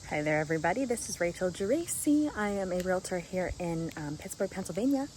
Hi there, everybody. This is Rachel Geraci. I am a realtor here in Pittsburgh, Pennsylvania.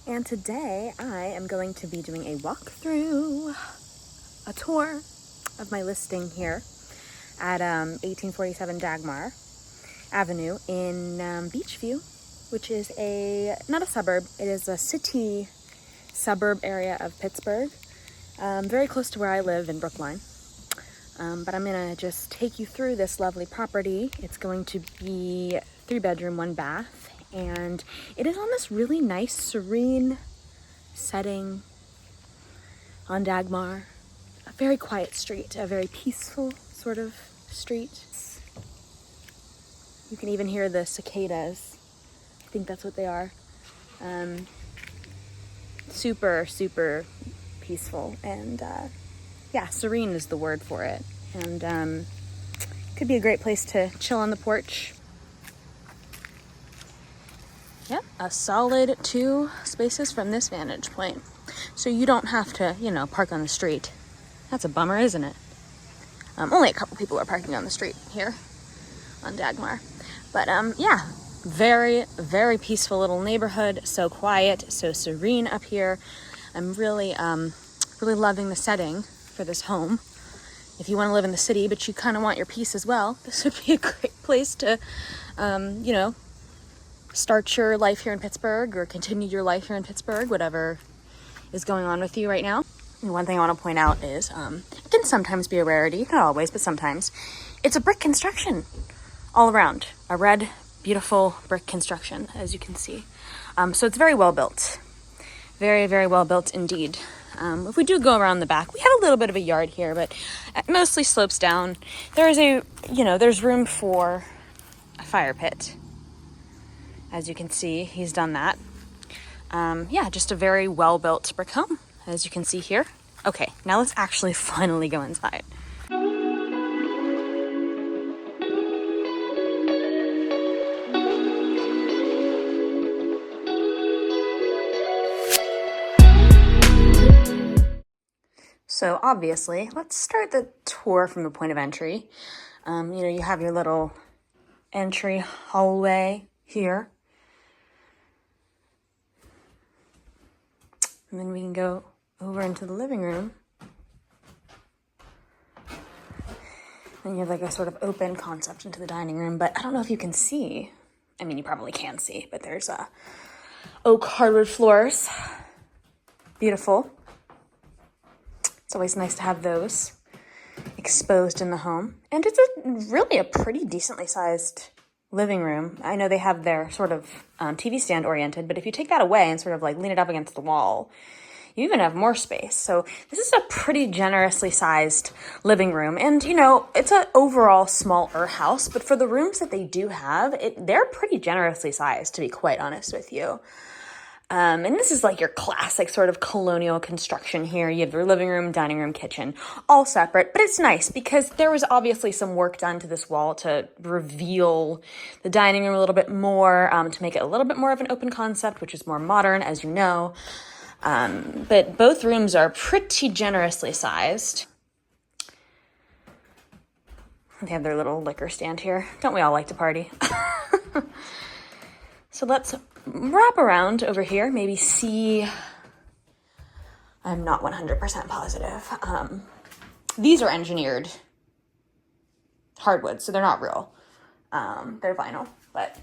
And today I am going to be doing a walkthrough, a tour of my listing here at 1847 Dagmar Avenue in Beechview, which is not a suburb, it is a city suburb area of Pittsburgh, very close to where I live in Brookline. But I'm gonna just take you through this lovely property. It's going to be 3-bedroom, 1 bath, and it is on this really nice, serene setting on Dagmar. A very quiet street, a very peaceful sort of street. You can even hear the cicadas. I think that's what they are. Super, super peaceful, and yeah, serene is the word for it. And could be a great place to chill on the porch. Yep, a solid 2 spaces from this vantage point. So you don't have to, park on the street. That's a bummer, isn't it? Only a couple people are parking on the street here on Dagmar. But yeah, very, very peaceful little neighborhood. So quiet, so serene up here. I'm really loving the setting for this home. If you want to live in the city, but you kind of want your peace as well, this would be a great place to, start your life here in Pittsburgh or continue your life here in Pittsburgh, whatever is going on with you right now. And one thing I want to point out is, it can sometimes be a rarity, not always, but sometimes, it's a brick construction all around. A red, beautiful brick construction, as you can see. So it's very well built. Very, very well built indeed. If we do go around the back, we have a little bit of a yard here, but it mostly slopes down. There is there's room for a fire pit. As you can see, he's done that. Yeah, just a very well-built brick home, as you can see here. Okay, now let's actually finally go inside. So obviously, let's start the tour from the point of entry. You have your little entry hallway here. And then we can go over into the living room. And you have like a sort of open concept into the dining room, but I don't know if you can see. I mean, you probably can see, but there's oak hardwood floors. Beautiful. It's always nice to have those exposed in the home. And it's really a pretty decently sized living room. I know they have their sort of TV stand oriented, but if you take that away and sort of like lean it up against the wall, you even have more space. So this is a pretty generously sized living room. And, it's an overall smaller house, but for the rooms that they do have, they're pretty generously sized, to be quite honest with you. And this is like your classic sort of colonial construction here. You have your living room, dining room, kitchen, all separate. But it's nice because there was obviously some work done to this wall to reveal the dining room a little bit more, to make it a little bit more of an open concept, which is more modern, as you know. But both rooms are pretty generously sized. They have their little liquor stand here. Don't we all like to party? So let's wrap around over here, maybe see. I'm not 100% positive. These are engineered hardwood, so they're not real. They're vinyl, but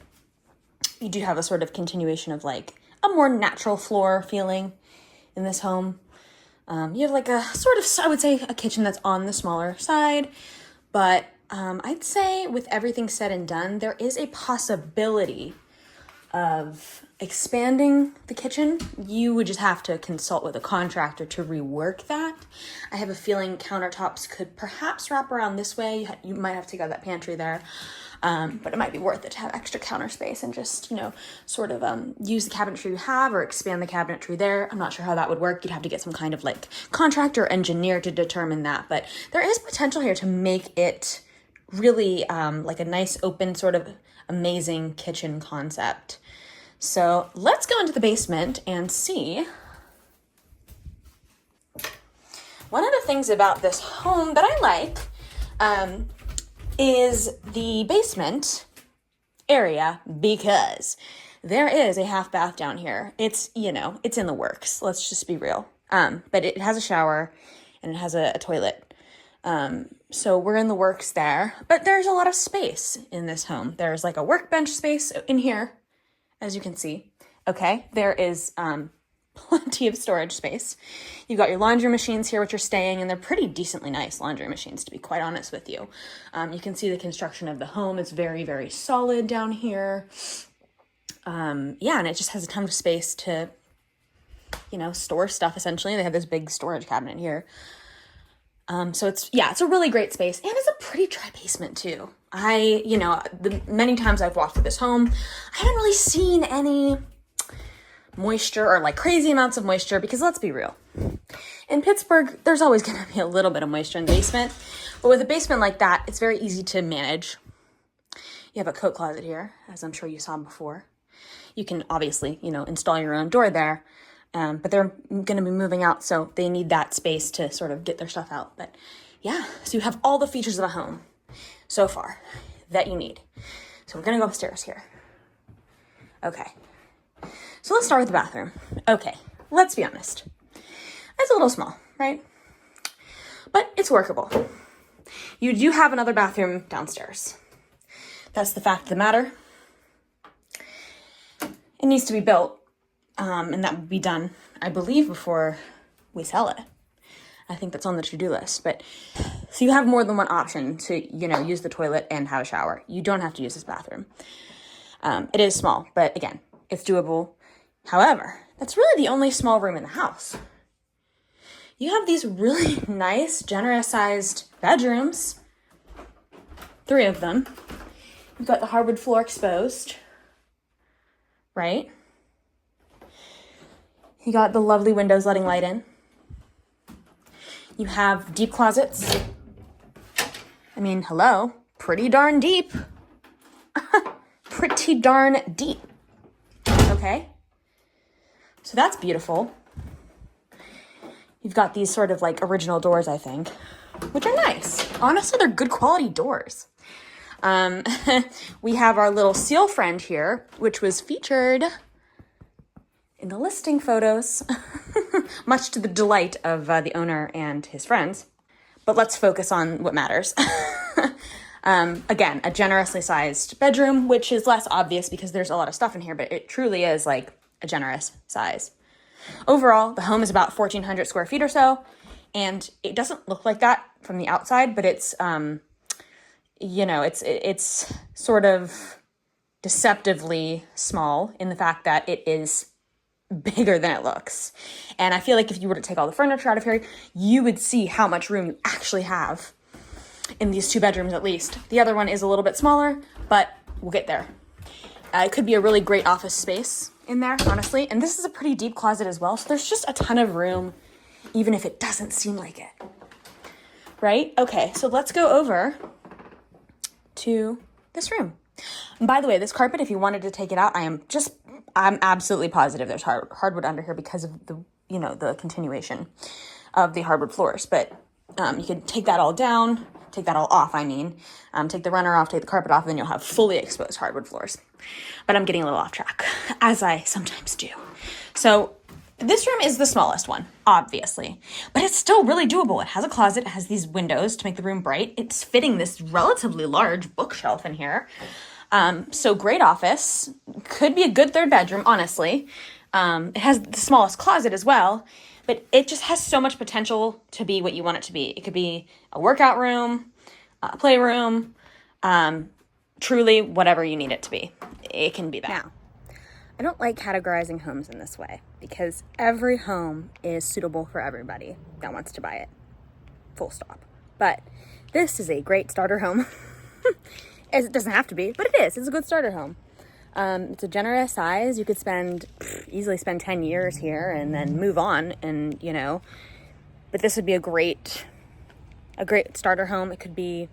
you do have a sort of continuation of like a more natural floor feeling in this home. You have like a sort of, I would say, a kitchen that's on the smaller side, but I'd say with everything said and done, there is a possibility of expanding the kitchen. You would just have to consult with a contractor to rework that. I have a feeling countertops could perhaps wrap around this way. You might have to take out that pantry there, but it might be worth it to have extra counter space and just, sort of use the cabinetry you have or expand the cabinetry there. I'm not sure how that would work. You'd have to get some kind of like contractor or engineer to determine that, but there is potential here to make it really like a nice open sort of amazing kitchen concept. So let's go into the basement and see. One of the things about this home that I like is the basement area because there is a half bath down here. It's, you know, it's in the works. Let's just be real. But it has a shower and it has a toilet. So we're in the works there, but there's a lot of space in this home. There's like a workbench space in here, as you can see. Okay. There is, plenty of storage space. You've got your laundry machines here, which are staying, and they're pretty decently nice laundry machines, to be quite honest with you. You can see the construction of the home is very, very solid down here. Yeah, and it just has a ton of space to, you know, store stuff, essentially. They have this big storage cabinet here. So it's a really great space, and it's a pretty dry basement too. You know, the many times I've walked through this home, I haven't really seen any moisture or like crazy amounts of moisture, because let's be real. In Pittsburgh, there's always going to be a little bit of moisture in the basement, but with a basement like that, it's very easy to manage. You have a coat closet here, as I'm sure you saw before. You can obviously, you know, install your own door there, but they're going to be moving out, so they need that space to sort of get their stuff out. But yeah, so you have all the features of a home so far that you need. So we're going to go upstairs here. Okay. So let's start with the bathroom. Okay, let's be honest. It's a little small, right? But it's workable. You do have another bathroom downstairs. That's the fact of the matter. It needs to be built, and that will be done, I believe, before we sell it. I think that's on the to-do list. But so you have more than one option to, you know, use the toilet and have a shower. You don't have to use this bathroom. It is small, but again, it's doable. However, that's really the only small room in the house. You have these really nice, generous-sized bedrooms. 3 of them. You've got the hardwood floor exposed, right? You got the lovely windows letting light in. You have deep closets. I mean, hello, pretty darn deep. Pretty darn deep. Okay? So that's beautiful. You've got these sort of like original doors, I think, which are nice. Honestly, they're good quality doors. We have our little seal friend here, which was featured in the listing photos, much to the delight of the owner and his friends. But let's focus on what matters. Again, a generously sized bedroom, which is less obvious because there's a lot of stuff in here, but it truly is like a generous size. Overall, the home is about 1,400 square feet or so, and it doesn't look like that from the outside, but it's, you know, it's sort of deceptively small in the fact that it is bigger than it looks. And I feel like if you were to take all the furniture out of here, you would see how much room you actually have in these 2 bedrooms at least. The other one is a little bit smaller, but we'll get there. It could be a really great office space in there, honestly. And this is a pretty deep closet as well, so there's just a ton of room, even if it doesn't seem like it. Right? Okay, so let's go over to this room. And by the way, this carpet, if you wanted to take it out, I'm absolutely positive there's hardwood under here because of the, you know, the continuation of the hardwood floors. But you could take that all down, take that all off, take the runner off, take the carpet off, and then you'll have fully exposed hardwood floors. But I'm getting a little off track, as I sometimes do. So this room is the smallest one, obviously, but it's still really doable. It has a closet, it has these windows to make the room bright. It's fitting this relatively large bookshelf in here. So great office, could be a good 3rd bedroom, honestly. It has the smallest closet as well, but it just has so much potential to be what you want it to be. It could be a workout room, a playroom, truly whatever you need it to be. It can be that. Now, I don't like categorizing homes in this way because every home is suitable for everybody that wants to buy it. Full stop. But this is a great starter home. It doesn't have to be, but it is. It's a good starter home. It's a generous size. You could easily spend 10 years here and then move on, and you know, but this would be a great starter home. It could be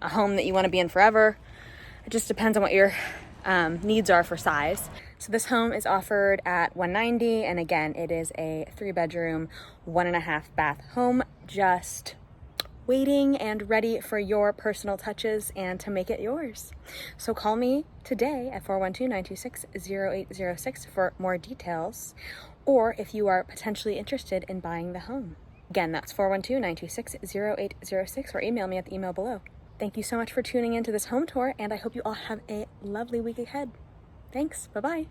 a home that you want to be in forever. It just depends on what your needs are for size. So this home is offered at $190, and again, it is a 3-bedroom, 1.5 bath home, just waiting and ready for your personal touches and to make it yours. So call me today at 412-926-0806 for more details, or if you are potentially interested in buying the home. Again, that's 412-926-0806, or email me at the email below. Thank you so much for tuning into this home tour, and I hope you all have a lovely week ahead. Thanks. Bye-bye.